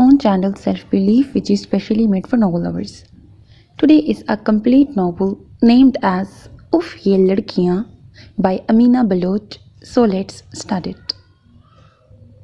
own channel Self Belief, which is specially made for novel lovers. Today is a complete novel named as Uff Ye Ladkiyan by Amina Baloch. So let's start it.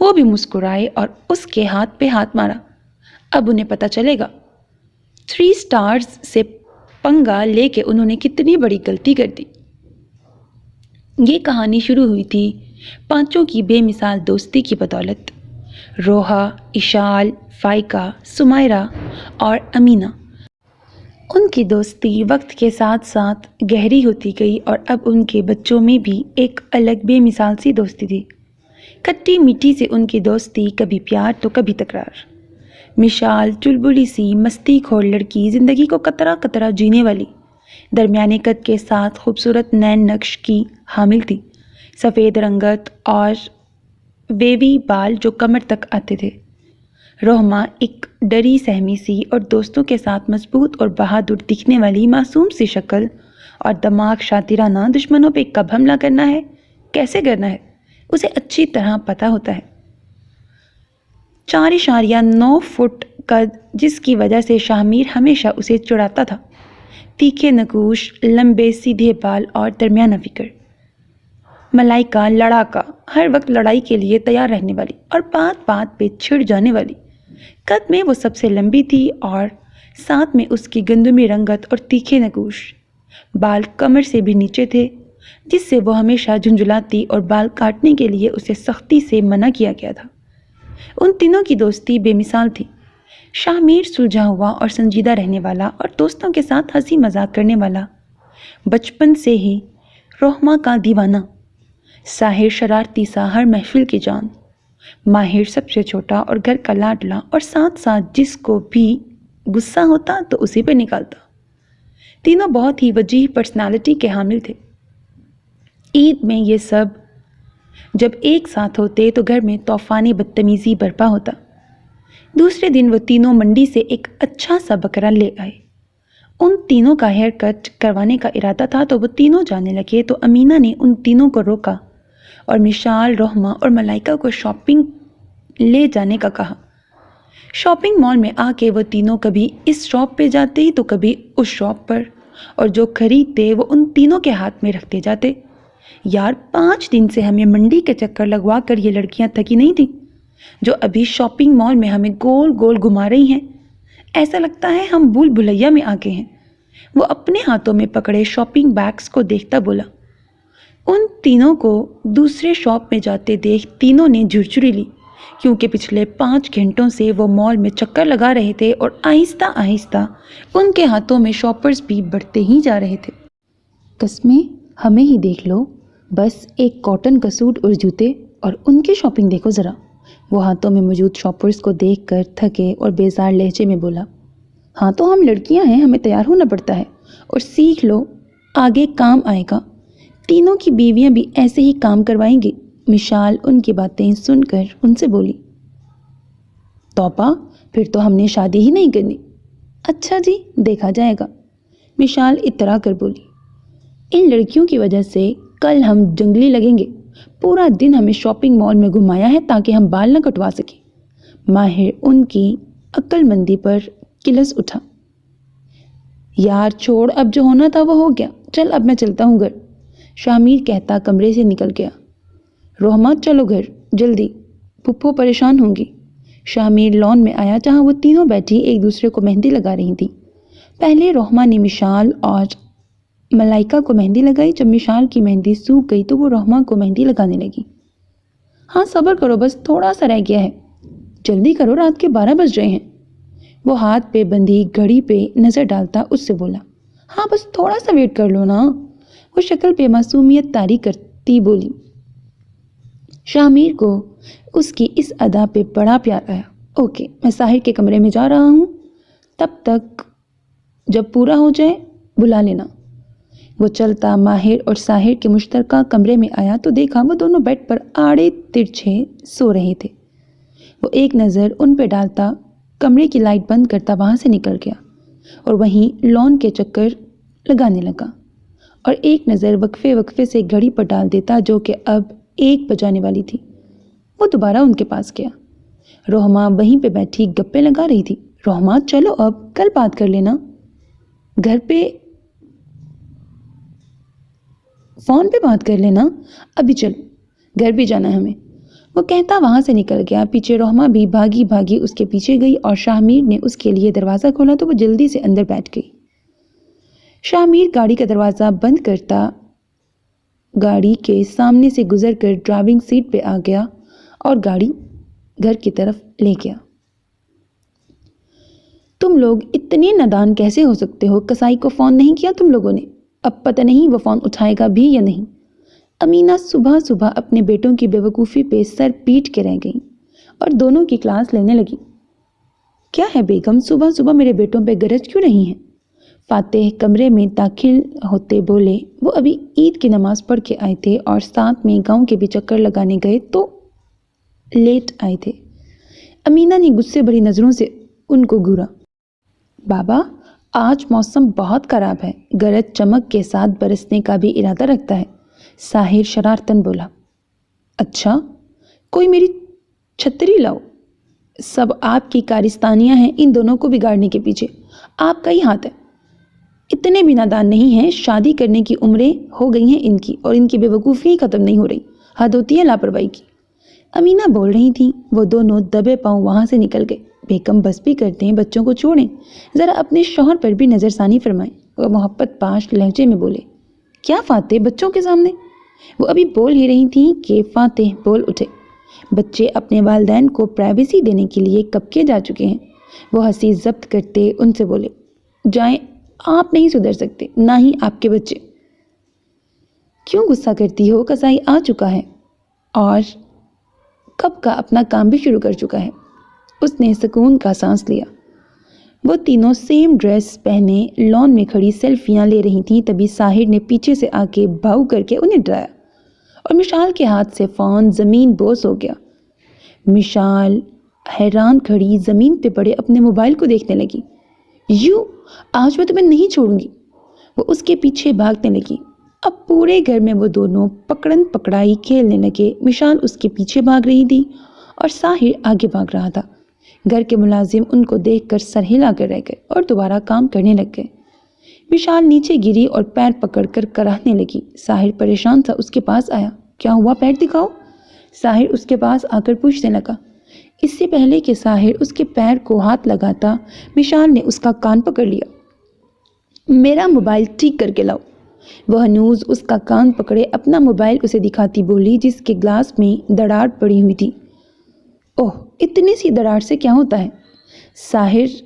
وہ بھی مسکرائے اور اس کے ہاتھ پہ ہاتھ مارا۔ اب انہیں پتہ چلے گا 3 سٹارز سے پنگا لے کے انہوں نے کتنی بڑی غلطی کر دی۔ یہ کہانی شروع ہوئی تھی پانچوں کی بے مثال دوستی کی بدولت۔ روحا، اشال، فائقہ، سمائرہ اور امینہ۔ ان کی دوستی وقت کے ساتھ ساتھ گہری ہوتی گئی اور اب ان کے بچوں میں بھی ایک الگ بے مثال سی دوستی تھی۔ کھٹی میٹھی سے ان کی دوستی، کبھی پیار تو کبھی تکرار۔ مشال چلبلی سی مستی کھور لڑکی، زندگی کو قطرہ قطرہ جینے والی، درمیانے قد کے ساتھ خوبصورت نین نقش کی حامل تھی، سفید رنگت اور ویوی بال جو کمر تک آتے تھے۔ رحمہ ایک ڈری سہمی سی اور دوستوں کے ساتھ مضبوط اور بہادر دکھنے والی معصوم سی شکل اور دماغ شاطرانہ۔ دشمنوں پہ کب حملہ کرنا ہے، کیسے کرنا ہے، اسے اچھی طرح پتہ ہوتا ہے۔ 4.9 فٹ قد، جس کی وجہ سے شاہمیر ہمیشہ اسے چڑھاتا تھا، تیکھے نقوش، لمبے سیدھے بال اور درمیانہ فکر۔ ملائکہ لڑاکا، ہر وقت لڑائی کے لیے تیار رہنے والی اور بات بات پہ چھڑ جانے والی۔ قد میں وہ سب سے لمبی تھی اور ساتھ میں اس کی گندمی رنگت اور تیکھے نقوش۔ بال کمر سے بھی نیچے تھے، جس سے وہ ہمیشہ جھنجھلاتی اور بال کاٹنے کے لیے اسے سختی سے منع کیا گیا تھا۔ ان تینوں کی دوستی بے مثال تھی۔ شاہمیر سلجھا ہوا اور سنجیدہ رہنے والا اور دوستوں کے ساتھ ہنسی مذاق کرنے والا، بچپن سے ہی رحمہ کا دیوانہ۔ ساحر شرارتی سا، ہر محفل کی جان۔ ماہر سب سے چھوٹا اور گھر کا لاڈلا اور ساتھ ساتھ جس کو بھی غصہ ہوتا تو اسی پہ نکالتا۔ تینوں بہت ہی وجیح پرسنالٹی کے حامل تھے۔ عید میں یہ سب جب ایک ساتھ ہوتے تو گھر میں طوفان بدتمیزی برپا ہوتا۔ دوسرے دن وہ تینوں منڈی سے ایک اچھا سا بکرا لے آئے۔ ان تینوں کا ہیئر کٹ کروانے کا ارادہ تھا تو وہ تینوں جانے لگے تو امینہ نے ان تینوں کو روکا اور مشال، رحمہ اور ملائکہ کو شاپنگ لے جانے کا کہا۔ شاپنگ مال میں آ کے وہ تینوں کبھی اس شاپ پہ جاتے تو کبھی اس شاپ پر، اور جو خریدتے وہ ان تینوں کے ہاتھ میں رکھتے جاتے۔ یار 5 دن سے ہمیں منڈی کے چکر لگوا کر یہ لڑکیاں تھکی نہیں تھیں جو ابھی شاپنگ مال میں ہمیں گول گول گھما رہی ہیں؟ ایسا لگتا ہے ہم بھول بھلیا میں آ کے ہیں۔ وہ اپنے ہاتھوں میں پکڑے شاپنگ بیگز کو دیکھتا بولا۔ ان تینوں کو دوسرے شاپ میں جاتے دیکھ تینوں نے جھرجھری لی، کیونکہ پچھلے 5 گھنٹوں سے وہ مال میں چکر لگا رہے تھے اور آہستہ آہستہ ان کے ہاتھوں میں شاپرز بھی بڑھتے ہی جا رہے تھے۔ قسمیں ہمیں ہی دیکھ لو، بس ایک کاٹن کا سوٹ اور جوتے، اور ان کی شاپنگ دیکھو ذرا۔ وہ ہاتھوں میں موجود شاپرز کو دیکھ کر تھکے اور بیزار لہجے میں بولا، ہاں تو ہم لڑکیاں ہیں، ہمیں تیار ہونا پڑتا ہے، اور سیکھ لو، آگے کام آئے گا۔ تینوں کی بیویاں بھی ایسے ہی کام کروائیں گی۔ مشال ان کی باتیں سن کر ان سے بولی، توپا، پھر تو ہم نے شادی ہی نہیں کرنی۔ اچھا جی، دیکھا جائے گا، مشال اترا کر بولی۔ ان لڑکیوں کی وجہ سے کل ہم جنگلی لگیں گے۔ پورا دن ہمیں شاپنگ مال میں گھمایا ہے تاکہ ہم بال نہ کٹوا سکیں۔ ماہر ان کی عقل مندی پر کلس اٹھا۔ یار چھوڑ، اب جو ہونا تھا وہ ہو گیا، چل اب میں چلتا ہوں گھر، شاہمیر کہتا کمرے سے نکل گیا۔ رحمہ چلو گھر جلدی، پھپھو پریشان ہوں گی۔ شاہمیر لان میں آیا جہاں وہ تینوں بیٹھی ایک دوسرے کو مہندی لگا رہی تھیں۔ پہلے رحمہ نے مشال اور ملائکہ کو مہندی لگائی۔ جب مشال کی مہندی سوکھ گئی تو وہ رحمہ کو مہندی لگانے لگی۔ ہاں صبر کرو، بس تھوڑا سا رہ گیا ہے، جلدی کرو، رات کے 12 بج رہے ہیں۔ وہ ہاتھ پہ بندھی گھڑی پہ نظر ڈالتا اس سے بولا، ہاں بس تھوڑا سا ویٹ کر لو نا۔ وہ شکل پہ معصومیت طاری کرتی بولی۔ شاہمیر کو اس کی اس ادا پہ بڑا پیار آیا۔ اوکے، میں ساحر کے کمرے میں جا رہا ہوں، تب تک جب پورا ہو جائے بلا لینا۔ وہ چلتا ماہر اور ساحر کے مشترکہ کمرے میں آیا تو دیکھا وہ دونوں بیڈ پر آڑے ترچھے سو رہے تھے۔ وہ ایک نظر ان پہ ڈالتا، کمرے کی لائٹ بند کرتا وہاں سے نکل گیا اور وہیں لان کے چکر لگانے لگا، اور ایک نظر وقفے وقفے سے گھڑی پر ڈال دیتا جو کہ اب 1 بجانے والی تھی۔ وہ دوبارہ ان کے پاس گیا۔ رحمہ وہیں پہ بیٹھی گپے لگا رہی تھی۔ رحمہ چلو اب کل بات کر لینا، گھر پہ فون پہ بات کر لینا، ابھی چلو، گھر بھی جانا ہے ہمیں۔ وہ کہتا وہاں سے نکل گیا۔ پیچھے رحمہ بھی بھاگی بھاگی اس کے پیچھے گئی اور شاہ میر نے اس کے لیے دروازہ کھولا تو وہ جلدی سے اندر بیٹھ گئی۔ شاہ میر گاڑی کا دروازہ بند کرتا گاڑی کے سامنے سے گزر کر ڈرائیونگ سیٹ پہ آ گیا اور گاڑی گھر کی طرف لے گیا۔ تم لوگ اتنے نادان کیسے ہو سکتے ہو؟ کسائی کو فون نہیں کیا تم لوگوں نے؟ اب پتہ نہیں وہ فون اٹھائے گا بھی یا نہیں۔ امینہ صبح صبح اپنے بیٹوں کی بے وقوفی پہ سر پیٹ کے رہ گئیں اور دونوں کی کلاس لینے لگی۔ کیا ہے بیگم، صبح صبح میرے بیٹوں پہ گرج کیوں نہیں ہے؟ فاتح کمرے میں داخل ہوتے بولے۔ وہ ابھی عید کی نماز پڑھ کے آئے تھے اور ساتھ میں گاؤں کے بھی چکر لگانے گئے تو لیٹ آئے تھے۔ امینہ نے غصے بھری نظروں سے ان کو گھورا۔ بابا، آج موسم بہت خراب ہے، گرج چمک کے ساتھ برسنے کا بھی ارادہ رکھتا ہے، ساحر شرارتاً بولا۔ اچھا، کوئی میری چھتری لاؤ۔ سب آپ کی کارستانیاں ہیں، ان دونوں کو بگاڑنے کے پیچھے آپ کا ہی ہاتھ ہے۔ اتنے بھی نادان نہیں ہیں، شادی کرنے کی عمریں ہو گئی ہیں ان کی اور ان کی بے وقوفی ختم نہیں ہو رہی۔ حد ہوتی ہے لاپرواہی کی۔ امینہ بول رہی تھیں۔ وہ دونوں دبے پاؤں وہاں سے نکل گئے۔ بیگم بس بھی کرتے ہیں، بچوں کو چھوڑیں، ذرا اپنے شوہر پر بھی نظر ثانی فرمائیں۔ وہ محبت پاش لہجے میں بولے۔ کیا فاتح، بچوں کے سامنے؟ وہ ابھی بول ہی رہی تھیں کہ فاتح بول اٹھے۔ بچے اپنے والدین کو پرائیویسی دینے کے لیے کب کے جا چکے ہیں۔ وہ ہنسی ضبط کرتے ان سے بولے، جائیں، آپ نہیں سدھر سکتے، نہ ہی آپ کے بچے۔ کیوں غصہ کرتی ہو؟ کسائی آ چکا ہے اور کب کا اپنا کام بھی شروع کر چکا ہے۔ اس نے سکون کا سانس لیا۔ وہ تینوں سیم ڈریس پہنے لان میں کھڑی سیلفیاں لے رہی تھیں، تبھی ساحر نے پیچھے سے آ کے بھاؤ کر کے انہیں ڈرایا اور مشال کے ہاتھ سے فون زمین بوس ہو گیا۔ مشال حیران کھڑی زمین پہ پڑے اپنے موبائل کو دیکھنے لگی۔ آج میں تمہیں نہیں چھوڑوں گی۔ وہ اس کے پیچھے بھاگنے لگی۔ اب پورے گھر میں وہ دونوں پکڑن پکڑائی کھیلنے لگے۔ مشال اس کے پیچھے بھاگ رہی تھی اور ساحر آگے بھاگ رہا تھا۔ گھر کے ملازم ان کو دیکھ کر سر ہلا کر رہ گئے اور دوبارہ کام کرنے لگ گئے۔ مشال نیچے گری اور پیر پکڑ کر کراہنے لگی۔ ساحر پریشان تھا، اس کے پاس آیا۔ کیا ہوا، پیر دکھاؤ۔ ساحر اس کے پاس آ کر پوچھنے لگا۔ اس سے پہلے کہ ساحر اس کے پیر کو ہاتھ لگاتا، مشال نے اس کا کان پکڑ لیا۔ میرا موبائل ٹھیک کر کے لاؤ۔ وہ ہنوز اس کا کان پکڑے اپنا موبائل اسے دکھاتی بولی، جس کے گلاس میں دراڑ پڑی ہوئی تھی۔ اوہ، اتنی سی دراڑ سے کیا ہوتا ہے؟ ساحر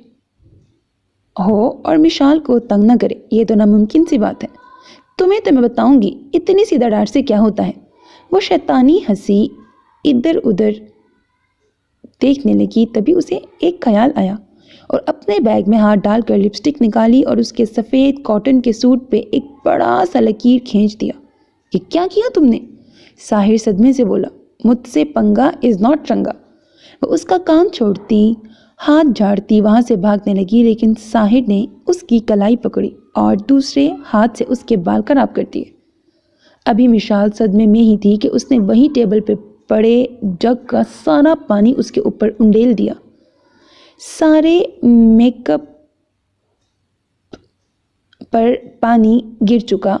ہو اور مشال کو تنگ نہ کرے، یہ تو ناممکن سی بات ہے۔ تو میں بتاؤں گی اتنی سی دراڑ سے کیا ہوتا ہے۔ وہ شیطانی ہنسی، ادھر ادھر دیکھنے لگی۔ تبھی اسے ایک خیال آیا اور اپنے بیگ میں ہاتھ ڈال کر لپسٹک نکالی اور اس کے سفید کاٹن کے سوٹ پہ ایک بڑا سا لکیر کھینچ دیا۔ یہ کیا کیا تم نے؟ ساحر صدمے سے بولا۔ مجھ سے پنگا از ناٹ چنگا۔ وہ اس کا کان چھوڑتی، ہاتھ جھاڑتی وہاں سے بھاگنے لگی، لیکن ساحر نے اس کی کلائی پکڑی اور دوسرے ہاتھ سے اس کے بال خراب کر دیے۔ ابھی مشال صدمے میں ہی تھی کہ اس نے وہی ٹیبل پہ پڑے جگ کا سارا پانی اس کے اوپر انڈیل دیا۔ سارے میک اپ پر پانی گر چکا۔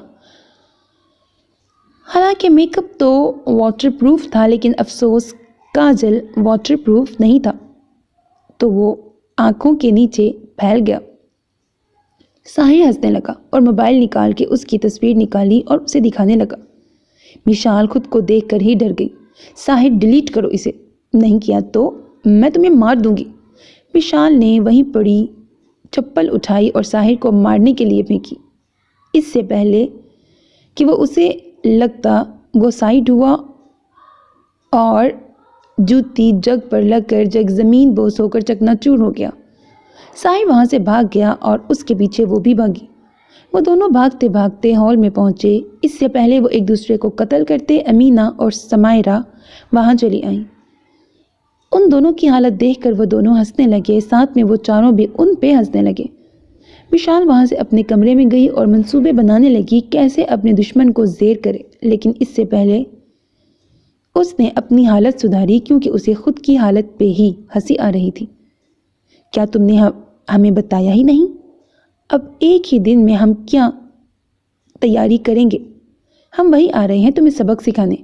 حالانکہ میک اپ تو واٹر پروف تھا، لیکن افسوس کاجل واٹر پروف نہیں تھا، تو وہ آنکھوں کے نیچے پھیل گیا۔ ساحر ہنسنے لگا اور موبائل نکال کے اس کی تصویر نکالی اور اسے دکھانے لگا۔ مشال خود کو دیکھ کر ہی ڈر گئی۔ ساحر ڈیلیٹ کرو اسے، نہیں کیا تو میں تمہیں مار دوں گی۔ مشال نے وہیں پڑی چپل اٹھائی اور ساحر کو مارنے کے لیے پھینکی۔ اس سے پہلے کہ وہ اسے لگتا، وہ سائڈ ہوا اور جوتی جگ پر لگ کر جگ زمین بوس ہو کر چکنا چور ہو گیا۔ ساحر وہاں سے بھاگ گیا اور اس کے پیچھے وہ بھی بھاگی۔ وہ دونوں بھاگتے بھاگتے ہال میں پہنچے۔ اس سے پہلے وہ ایک دوسرے کو قتل کرتے، امینہ اور سمائرہ وہاں چلی آئیں۔ ان دونوں کی حالت دیکھ کر وہ دونوں ہنسنے لگے، ساتھ میں وہ چاروں بھی ان پہ ہنسنے لگے۔ مشال وہاں سے اپنے کمرے میں گئی اور منصوبے بنانے لگی کیسے اپنے دشمن کو زیر کرے، لیکن اس سے پہلے اس نے اپنی حالت سدھاری، کیونکہ اسے خود کی حالت پہ ہی ہنسی آ رہی تھی۔ کیا تم نے ہمیں بتایا ہی نہیں؟ اب ایک ہی دن میں ہم کیا تیاری کریں گے؟ ہم وہی آ رہے ہیں تمہیں سبق سکھانے۔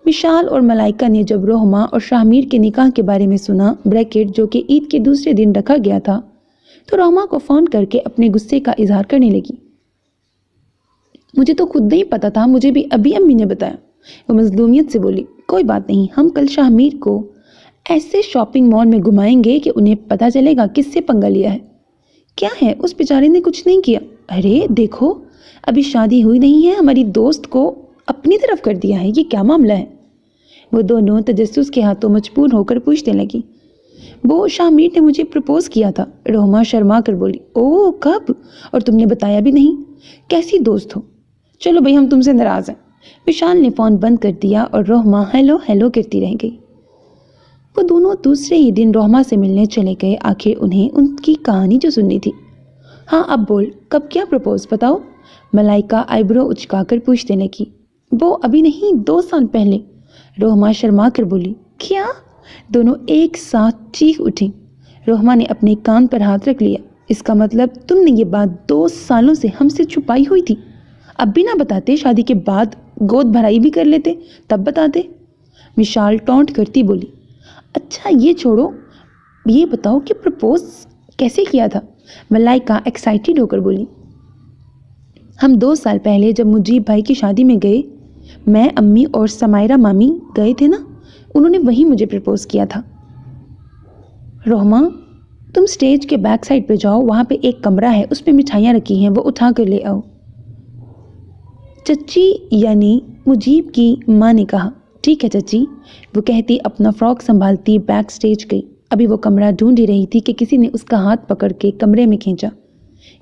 مشال اور ملائکہ نے جب روحما اور شاہمیر کے نکاح کے بارے میں سنا بریکٹ جو کہ عید کے دوسرے دن رکھا گیا تھا تو روحما کو فون کر کے اپنے غصے کا اظہار کرنے لگی۔ مجھے تو خود نہیں پتا تھا، مجھے بھی ابھی امی نے بتایا، وہ مظلومیت سے بولی۔ کوئی بات نہیں، ہم کل شاہمیر کو ایسے شاپنگ مال میں گھمائیں گے کہ انہیں پتا چلے گا کس سے پنگا لیا ہے۔ کیا ہے، اس بیچارے نے کچھ نہیں کیا۔ ارے دیکھو، ابھی شادی ہوئی نہیں ہے، ہماری دوست کو اپنی طرف کر دیا ہے، یہ کیا معاملہ ہے؟ وہ دونوں تجسس کے ہاتھوں مجبور ہو کر پوچھنے لگی۔ وہ شاہمیر نے مجھے پرپوز کیا تھا، روحما شرما کر بولی۔ اوہ کب؟ اور تم نے بتایا بھی نہیں، کیسی دوست ہو؟ چلو بھائی، ہم تم سے ناراض ہیں۔ وشال نے فون بند کر دیا اور روحما ہیلو ہیلو کرتی رہ گئی۔ وہ دونوں دوسرے ہی دن روحما سے ملنے چلے گئے۔ آخر انہیں ان کی کہانی جو سننی تھی۔ ہاں اب بول، کب کیا پرپوز بتاؤ؟ ملائکہ آئیبرو اچکا کر پوچھنے لگی۔ وہ ابھی نہیں، 2 سال پہلے، روحما شرما کر بولی۔ کیا؟ دونوں ایک ساتھ چیخ اٹھیں۔ روحما نے اپنے کان پر ہاتھ رکھ لیا۔ اس کا مطلب تم نے یہ بات 2 سالوں سے ہم سے چھپائی ہوئی تھی؟ اب بھی نہ بتاتے، شادی کے بعد گود بھرائی بھی کر لیتے، تب بتاتے۔ مشال ٹونٹ کرتی بولی۔ اچھا یہ چھوڑو، یہ بتاؤ کہ پرپوز کیسے کیا تھا؟ ملائکہ ایکسائٹیڈ ہو کر بولی۔ ہم 2 سال پہلے جب مجیب بھائی کی شادی میں گئے، میں، امی اور سمائرہ مامی گئے تھے نا، انہوں نے وہی مجھے پرپوز کیا تھا۔ روحما، تم سٹیج کے بیک سائڈ پہ جاؤ، وہاں پہ ایک کمرہ ہے، اس پہ مٹھائیاں رکھی ہیں، وہ اٹھا کر لے آؤ۔ چچی یعنی مجیب کی ماں نے کہا۔ ٹھیک ہے چچی، وہ کہتی اپنا فراک سنبھالتی بیک سٹیج گئی۔ ابھی وہ کمرہ ڈھونڈ ہی رہی تھی کہ کسی نے اس کا ہاتھ پکڑ کے کمرے میں کھینچا۔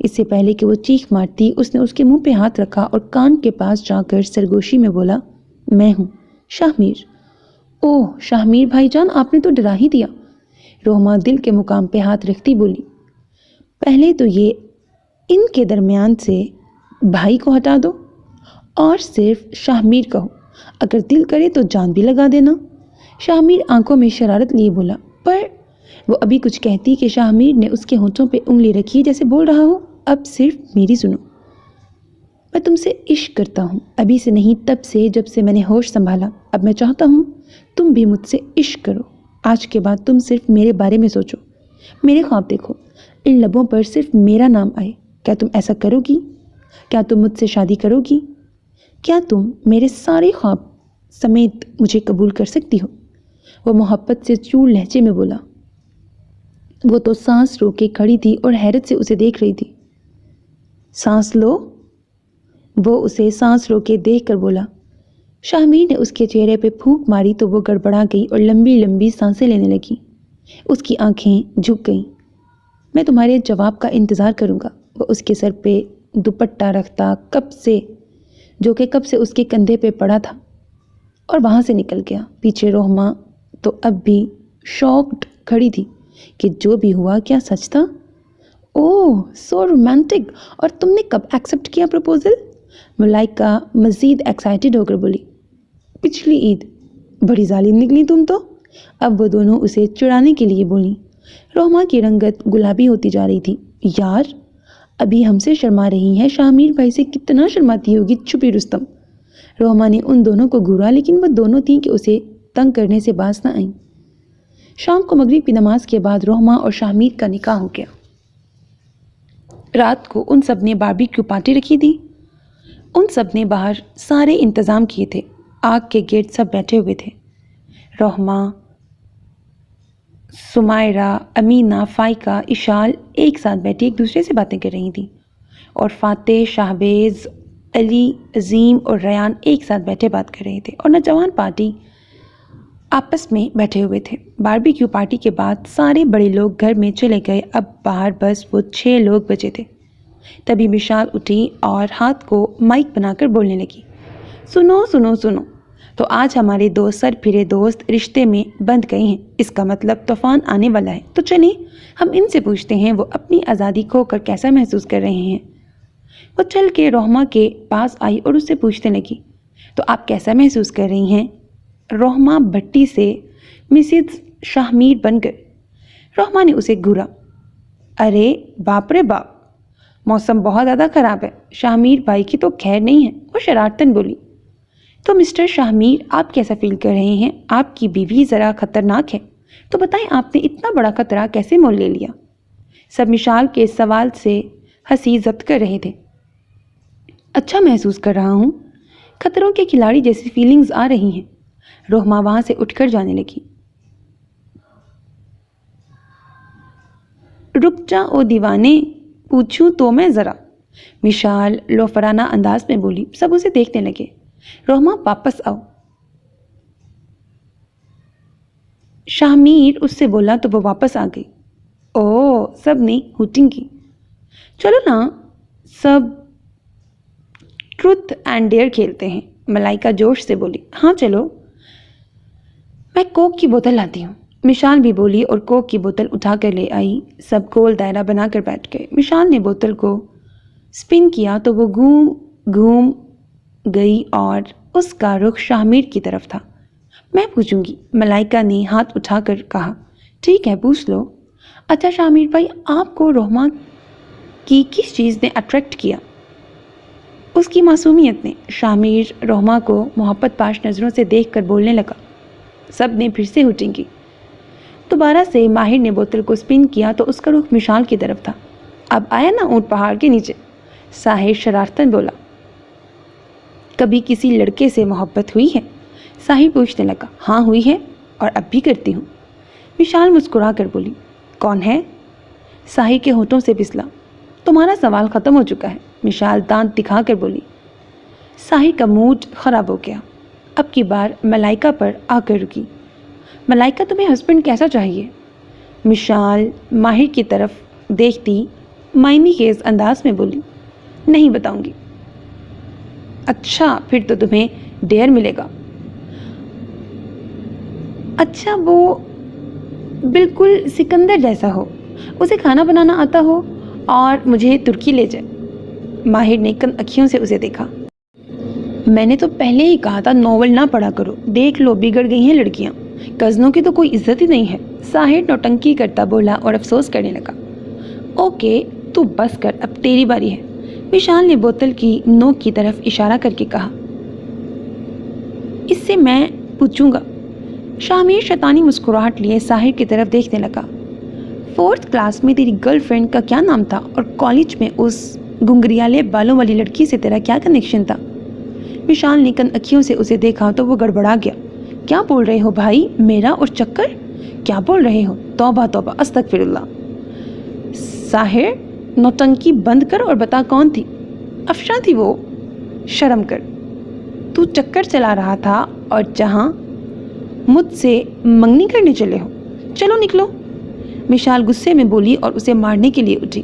اس سے پہلے کہ وہ چیخ مارتی، اس نے اس کے منہ پہ ہاتھ رکھا اور کان کے پاس جا کر سرگوشی میں بولا، میں ہوں شاہمیر۔ اوہ شاہمیر بھائی جان، آپ نے تو ڈرا ہی دیا۔ روحما دل کے مقام پہ ہاتھ رکھتی بولی۔ پہلے تو یہ ان کے درمیان سے بھائی کو ہٹا دو اور صرف شاہمیر کہو، اگر دل کرے تو جان بھی لگا دینا۔ شاہمیر آنکھوں میں شرارت لیے بولا۔ پر وہ ابھی کچھ کہتی کہ شاہمیر نے اس کے ہونٹوں پہ انگلی رکھی جیسے بول رہا ہو، اب صرف میری سنو، میں تم سے عشق کرتا ہوں، ابھی سے نہیں، تب سے جب سے میں نے ہوش سنبھالا۔ اب میں چاہتا ہوں تم بھی مجھ سے عشق کرو۔ آج کے بعد تم صرف میرے بارے میں سوچو، میرے خواب دیکھو، ان لبوں پر صرف میرا نام آئے۔ کیا تم ایسا کرو گی؟ کیا تم مجھ سے شادی کرو گی؟ کیا تم میرے سارے خواب سمیت مجھے قبول کر سکتی ہو؟ وہ محبت سے چول لہجے میں بولا۔ وہ تو سانس رو کے کھڑی تھی اور حیرت سے اسے دیکھ رہی تھی۔ سانس لو؟ وہ اسے سانس رو کے دیکھ کر بولا۔ شاہمیر نے اس کے چہرے پہ پھونک ماری تو وہ گڑبڑا گئی اور لمبی لمبی سانسیں لینے لگی۔ اس کی آنکھیں جھک گئیں۔ میں تمہارے جواب کا انتظار کروں گا۔ وہ اس کے سر پہ دوپٹہ رکھتا جو کہ کب سے اس کے کندھے پہ پڑا تھا اور وہاں سے نکل گیا۔ پیچھے روحما تو اب بھی شاکڈ کھڑی تھی کہ جو بھی ہوا کیا سچ تھا؟ اوہ سو رومانٹک، اور تم نے کب ایکسیپٹ کیا پروپوزل؟ ملائکہ مزید ایکسائٹیڈ ہو کر بولی۔ پچھلی عید۔ بڑی ظالم نکلی تم تو۔ اب وہ دونوں اسے چڑانے کے لیے بولیں۔ روحما کی رنگت گلابی ہوتی جا رہی تھی۔ یار ابھی ہم سے شرما رہی ہیں، شاہمیر بھائی سے کتنا شرماتی ہوگی چھپی رستم۔ روحما نے ان دونوں کو گھورا، لیکن وہ دونوں تھیں کہ اسے تنگ کرنے سے باز نہ آئیں۔ شام کو مغرب کی نماز کے بعد روحما اور شاہمیر کا نکاح ہو گیا۔ رات کو ان سب نے باربیکیو پارٹی رکھی تھی۔ ان سب نے باہر سارے انتظام کیے تھے۔ آگ کے گرد سب بیٹھے ہوئے تھے۔ روحما، سمائرہ، امینہ، فائقہ، اشال ایک ساتھ بیٹھی ایک دوسرے سے باتیں کر رہی تھیں، اور فاتح، شہباز، علی، عظیم اور ریان ایک ساتھ بیٹھے بات کر رہے تھے، اور نوجوان پارٹی آپس میں بیٹھے ہوئے تھے۔ باربیکیو پارٹی کے بعد سارے بڑے لوگ گھر میں چلے گئے۔ اب باہر بس وہ 6 لوگ بچے تھے۔ تبھی مشال اٹھی اور ہاتھ کو مائک بنا کر بولنے لگی۔ سنو سنو سنو، تو آج ہمارے 2 سر پھرے دوست رشتے میں بندھ گئے ہیں، اس کا مطلب طوفان آنے والا ہے۔ تو چلیں ہم ان سے پوچھتے ہیں وہ اپنی آزادی کھو کر کیسا محسوس کر رہے ہیں۔ وہ چل کے روحما کے پاس آئی اور اس سے پوچھنے لگی، تو آپ کیسا محسوس کر رہی ہیں؟ روحما بھٹی سے مسز شاہمیر بن کر۔ روحما نے اسے گھورا۔ ارے باپ رے باپ، موسم بہت زیادہ خراب ہے۔ شاہمیر بھائی کی تو خیر نہیں ہے، وہ شرارتاً بولی۔ تو مسٹر شاہ میر آپ کیسا فیل کر رہے ہیں؟ آپ کی بیوی ذرا خطرناک ہے، تو بتائیں آپ نے اتنا بڑا خطرہ کیسے مول لے لیا؟ سب مشال کے سوال سے ہنسی ضبط کر رہے تھے۔ اچھا محسوس کر رہا ہوں، خطروں کے کھلاڑی جیسی فیلنگز آ رہی ہیں۔ رحمہ وہاں سے اٹھ کر جانے لگی۔ رک جا او دیوانے، پوچھوں تو میں ذرا، مشال لوفرانہ انداز میں بولی۔ سب اسے دیکھنے لگے۔ رحمہ واپس آؤ، شاہ میر اس سے بولا تو وہ واپس آ گئی۔ او، سب نے ہوٹنگ کی۔ چلو نا، سب ٹروتھ اینڈ ڈیئر کھیلتے ہیں، ملائکہ جوش سے بولی۔ ہاں چلو، میں کوک کی بوتل لاتی ہوں، مشال بھی بولی اور کوک کی بوتل اٹھا کر لے آئی۔ سب گول دائرہ بنا کر بیٹھ گئے۔ مشال نے بوتل کو سپن کیا تو وہ گھوم گئی اور اس کا رخ شاہ میر کی طرف تھا۔ میں پوچھوں گی، ملائکہ نے ہاتھ اٹھا کر کہا۔ ٹھیک ہے، پوچھ لو۔ اچھا شاہ میر بھائی، آپ کو رحمہ کی کس چیز نے اٹریکٹ کیا؟ اس کی معصومیت نے۔ شاہ میر رحمہ کو محبت پاش نظروں سے دیکھ کر بولنے لگا۔ سب نے پھر سے ہوٹنگ کی۔ دوبارہ سے ماہر نے بوتل کو سپن کیا تو اس کا رخ مشال کی طرف تھا۔ اب آیا نا اونٹ پہاڑ کے نیچے، ساحر شرارتاً بولا۔ کبھی کسی لڑکے سے محبت ہوئی ہے؟ ساحر پوچھنے لگا۔ ہاں ہوئی ہے، اور اب بھی کرتی ہوں، مشال مسکرا کر بولی۔ کون ہے؟ ساحر کے ہونٹوں سے پھسلا۔ تمہارا سوال ختم ہو چکا ہے، مشال دانت دکھا کر بولی۔ ساحر کا موڈ خراب ہو گیا۔ اب کی بار ملائکہ پر آ کر رکی۔ ملائکہ تمہیں ہسبینڈ کیسا چاہیے؟ مشال ماہر کی طرف دیکھتی معنی خیز انداز میں بولی۔ نہیں بتاؤں گی۔ اچھا، پھر تو تمہیں ڈیئر ملے گا۔ اچھا، وہ بالکل سکندر جیسا ہو، اسے کھانا بنانا آتا ہو اور مجھے ترکی لے جائے۔ ماہر نے کن اکھیوں سے اسے دیکھا۔ میں نے تو پہلے ہی کہا تھا ناول نہ پڑھا کرو، دیکھ لو بگڑ گئی ہیں لڑکیاں، کزنوں کی تو کوئی عزت ہی نہیں ہے، ساحر نوٹنکی کرتا بولا اور افسوس کرنے لگا۔ اوکے، تو بس کر، اب تیری باری ہے، مشال نے بوتل کی نوک کی طرف اشارہ کر کے کہا۔ اس سے میں پوچھوں گا۔ شاہ میر شیطانی مسکراہٹ لیے ساحر کی طرف دیکھنے لگا۔ 4th کلاس میں تیری گرل فرینڈ کا کیا نام تھا، اور کالج میں اس گنگریالے بالوں والی لڑکی سے تیرا کیا کنیکشن تھا؟ مشال نے کن اکھیوں سے اسے دیکھا تو وہ گڑبڑا گیا۔ کیا بول رہے ہو بھائی، میرا اور چکر؟ کیا بول رہے ہو؟ توبہ توبہ، استغفر اللہ۔ ساحر، نوٹنکی بند کر اور بتا کون تھی؟ افشاں تھی وہ، شرم کر، تو چکر چلا رہا تھا اور جہاں مجھ سے منگنی کرنے چلے ہو، چلو نکلو، مشال غصے میں بولی اور اسے مارنے کے لیے اٹھی۔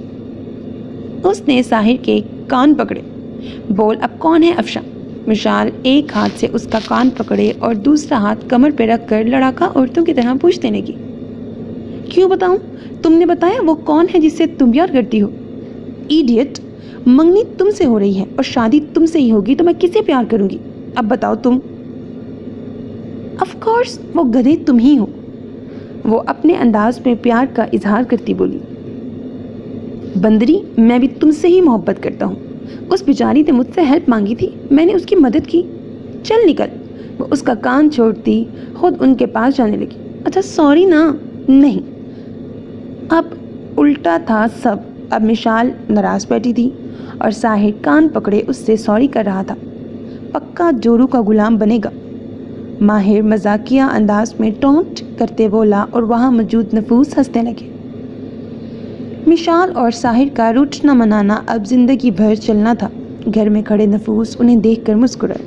اس نے ساحر کے کان پکڑے۔ بول اب کون ہے افشاں؟ مشال ایک ہاتھ سے اس کا کان پکڑے اور دوسرا ہاتھ کمر پہ رکھ کر لڑاکا عورتوں کی طرح پوچھنے لگی۔ کیوں بتاؤں؟ تم نے بتایا وہ کون ہے جس سے تم پیار کرتی ہو؟ ایڈیٹ، منگنی تم سے ہو رہی ہے اور شادی تم سے ہی ہوگی تو میں کس سے پیار کروں گی؟ اب بتاؤ تم۔ آف کورس وہ گدھے تم ہی ہو، وہ اپنے انداز میں پیار کا اظہار کرتی بولی۔ بندری، میں بھی تم سے ہی محبت کرتا ہوں، اس بیچاری نے مجھ سے ہیلپ مانگی تھی، میں نے اس کی مدد کی، چل نکل۔ وہ اس کا کان چھوڑتی خود ان کے پاس جانے لگی۔ اچھا سوری نا۔ نہیں، اب الٹا تھا سب، اب مشال ناراض بیٹھی تھی اور ساحر کان پکڑے اس سے سوری کر رہا تھا۔ پکا جورو کا غلام بنے گا، ماہر مذاقیہ انداز میں ٹونٹ کرتے بولا اور وہاں موجود نفوس ہنسنے لگے۔ مشال اور ساحر کا روٹنا منانا اب زندگی بھر چلنا تھا۔ گھر میں کھڑے نفوس انہیں دیکھ کر مسکرائے۔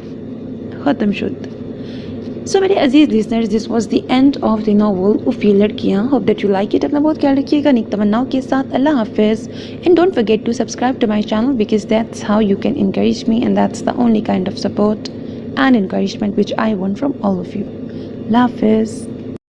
ختم شد۔ سو میرے عزیز listeners, this was the end of the novel اوفی لڑکیاں۔ Hope that you like it. اپنا بہت خیال رکھیے گا، نیک تمناؤں کے ساتھ اللہ حافظ، and don't forget to subscribe to my channel because that's how you can encourage me and that's the only kind of support and encouragement which I want from all of you. Allah Hafiz.